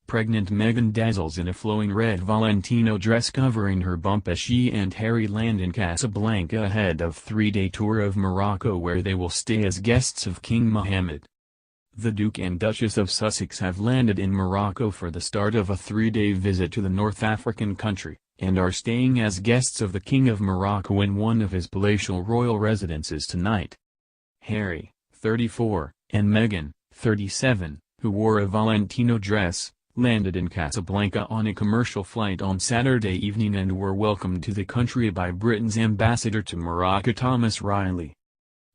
Pregnant Meghan dazzles in a flowing red Valentino dress covering her bump as she and Harry land in Casablanca ahead of a 3-day tour of Morocco where they will stay as guests of King Mohammed. The Duke and Duchess of Sussex have landed in Morocco for the start of a 3-day visit to the North African country, and are staying as guests of the King of Morocco in one of his palatial royal residences tonight. Harry, 34, and Meghan, 37, who wore a Valentino dress, landed in Casablanca on a commercial flight on Saturday evening and were welcomed to the country by Britain's ambassador to Morocco Thomas Riley.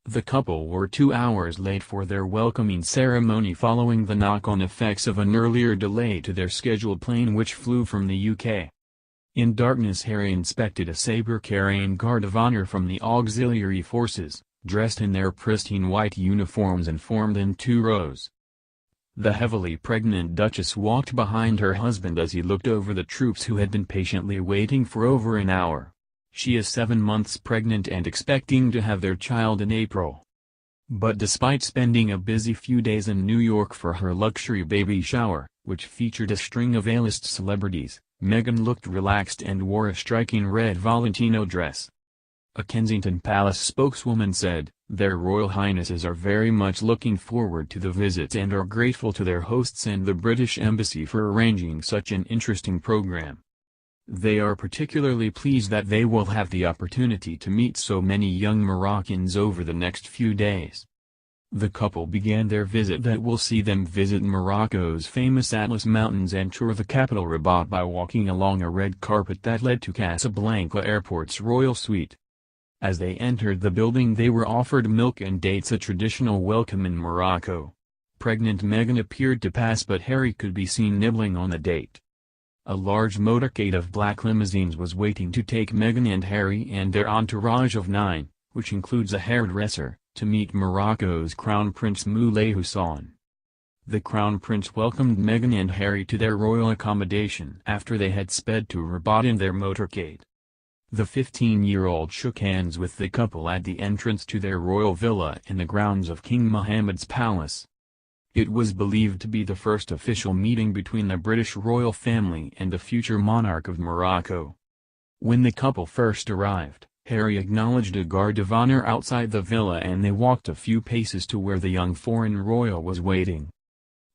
The couple were 2 hours late for their welcoming ceremony following the knock-on effects of an earlier delay to their scheduled plane which flew from the UK. In darkness, Harry inspected a saber-carrying guard of honor from the auxiliary forces, dressed in their pristine white uniforms and formed in 2 rows. The heavily pregnant Duchess walked behind her husband as he looked over the troops who had been patiently waiting for over an hour. She is 7 months pregnant and expecting to have their child in April. But despite spending a busy few days in New York for her luxury baby shower, which featured a string of A-list celebrities, Meghan looked relaxed and wore a striking red Valentino dress. A Kensington Palace spokeswoman said, "Their Royal Highnesses are very much looking forward to the visit and are grateful to their hosts and the British Embassy for arranging such an interesting program. They are particularly pleased that they will have the opportunity to meet so many young Moroccans over the next few days." The couple began their visit that will see them visit Morocco's famous Atlas Mountains and tour the capital Rabat by walking along a red carpet that led to Casablanca Airport's royal suite. As they entered the building they were offered milk and dates, a traditional welcome in Morocco. Pregnant Meghan appeared to pass but Harry could be seen nibbling on a date. A large motorcade of black limousines was waiting to take Meghan and Harry and their entourage of 9, which includes a hairdresser, to meet Morocco's Crown Prince Moulay Hassan. The Crown Prince welcomed Meghan and Harry to their royal accommodation after they had sped to Rabat in their motorcade. The 15-year-old shook hands with the couple at the entrance to their royal villa in the grounds of King Mohammed's palace. It was believed to be the first official meeting between the British royal family and the future monarch of Morocco. When the couple first arrived, Harry acknowledged a guard of honor outside the villa and they walked a few paces to where the young foreign royal was waiting.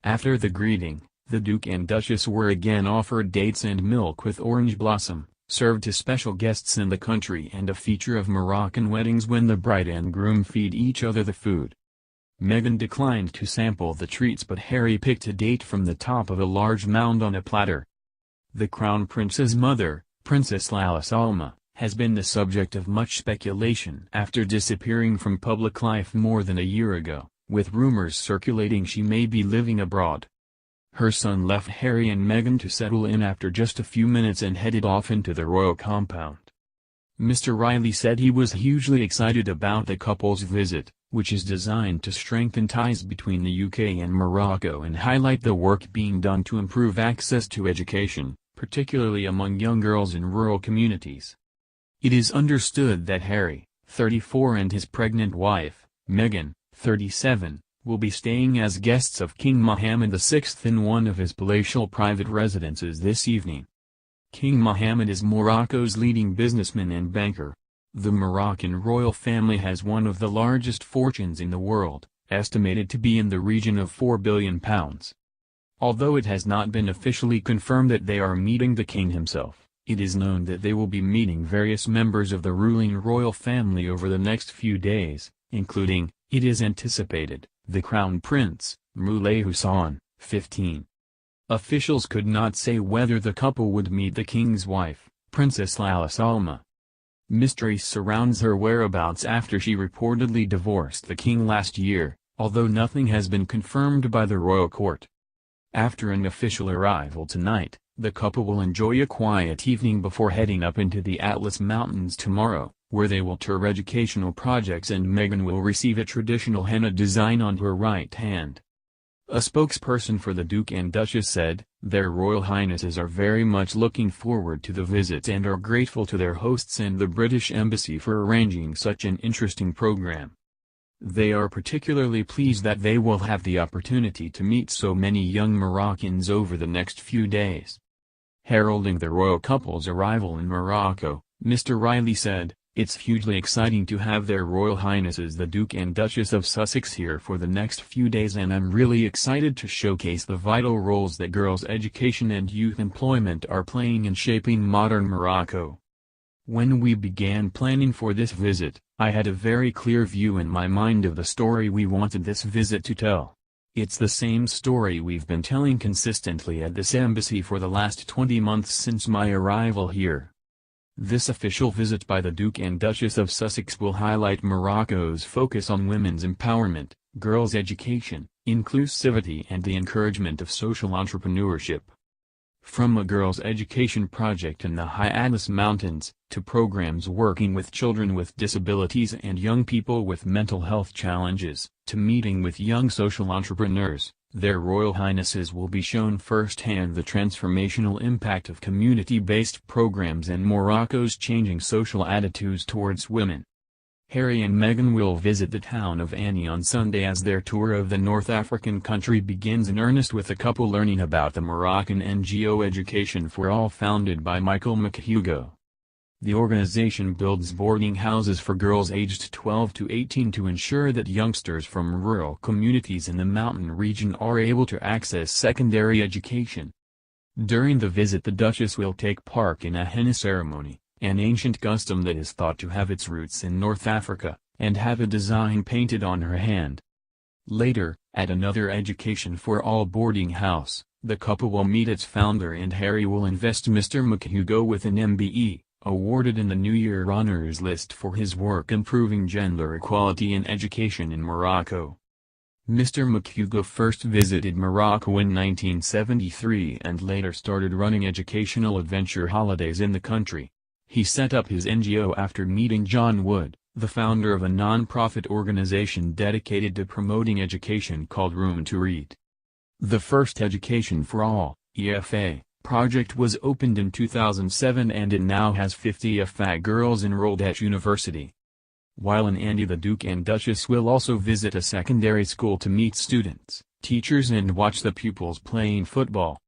After the greeting, the Duke and Duchess were again offered dates and milk with orange blossom, served to special guests in the country and a feature of Moroccan weddings when the bride and groom feed each other the food. Meghan declined to sample the treats but Harry picked a date from the top of a large mound on a platter. The Crown Prince's mother, Princess Lala Salma, has been the subject of much speculation after disappearing from public life more than a year ago, with rumors circulating she may be living abroad. Her son left Harry and Meghan to settle in after just a few minutes and headed off into the royal compound. Mr. Riley said he was hugely excited about the couple's visit, which is designed to strengthen ties between the UK and Morocco and highlight the work being done to improve access to education, particularly among young girls in rural communities. It is understood that Harry, 34, and his pregnant wife, Meghan, 37, will be staying as guests of King Mohammed VI in one of his palatial private residences this evening. King Mohammed is Morocco's leading businessman and banker. The Moroccan royal family has one of the largest fortunes in the world, estimated to be in the region of £4 billion. Although it has not been officially confirmed that they are meeting the king himself, it is known that they will be meeting various members of the ruling royal family over the next few days, including, it is anticipated, the Crown Prince, Moulay Hassan, 15. Officials could not say whether the couple would meet the king's wife, Princess Lala Salma. Mystery surrounds her whereabouts after she reportedly divorced the king last year, although nothing has been confirmed by the royal court. After an official arrival tonight, the couple will enjoy a quiet evening before heading up into the Atlas Mountains tomorrow, where they will tour educational projects and Meghan will receive a traditional henna design on her right hand. A spokesperson for the Duke and Duchess said, "Their Royal Highnesses are very much looking forward to the visit and are grateful to their hosts and the British Embassy for arranging such an interesting program." They are particularly pleased that they will have the opportunity to meet so many young Moroccans over the next few days. Heralding the royal couple's arrival in Morocco, Mr. Riley said, "It's hugely exciting to have Their Royal Highnesses the Duke and Duchess of Sussex here for the next few days, and I'm really excited to showcase the vital roles that girls' education and youth employment are playing in shaping modern Morocco." When we began planning for this visit, I had a very clear view in my mind of the story we wanted this visit to tell. It's the same story we've been telling consistently at this embassy for the last 20 months since my arrival here. This official visit by the Duke and Duchess of Sussex will highlight Morocco's focus on women's empowerment, girls' education, inclusivity and the encouragement of social entrepreneurship. From a girls' education project in the High Atlas Mountains, to programs working with children with disabilities and young people with mental health challenges, to meeting with young social entrepreneurs, Their Royal Highnesses will be shown firsthand the transformational impact of community-based programs and Morocco's changing social attitudes towards women. Harry and Meghan will visit the town of Ani on Sunday as their tour of the North African country begins in earnest, with the couple learning about the Moroccan NGO Education for All founded by Michael McHugo. The organization builds boarding houses for girls aged 12 to 18 to ensure that youngsters from rural communities in the mountain region are able to access secondary education. During the visit, the Duchess will take part in a henna ceremony, an ancient custom that is thought to have its roots in North Africa, and have a design painted on her hand. Later, at another Education for All boarding house, the couple will meet its founder, and Harry will invest Mr. McHugo with an MBE, awarded in the New Year Honours List for his work improving gender equality in education in Morocco. Mr. McHugo first visited Morocco in 1973 and later started running educational adventure holidays in the country. He set up his NGO after meeting John Wood, the founder of a non-profit organization dedicated to promoting education called Room to Read. The first Education for All (EFA) project was opened in 2007, and it now has 50 EFA girls enrolled at university. While in Ani, the Duke and Duchess will also visit a secondary school to meet students, teachers and watch the pupils playing football.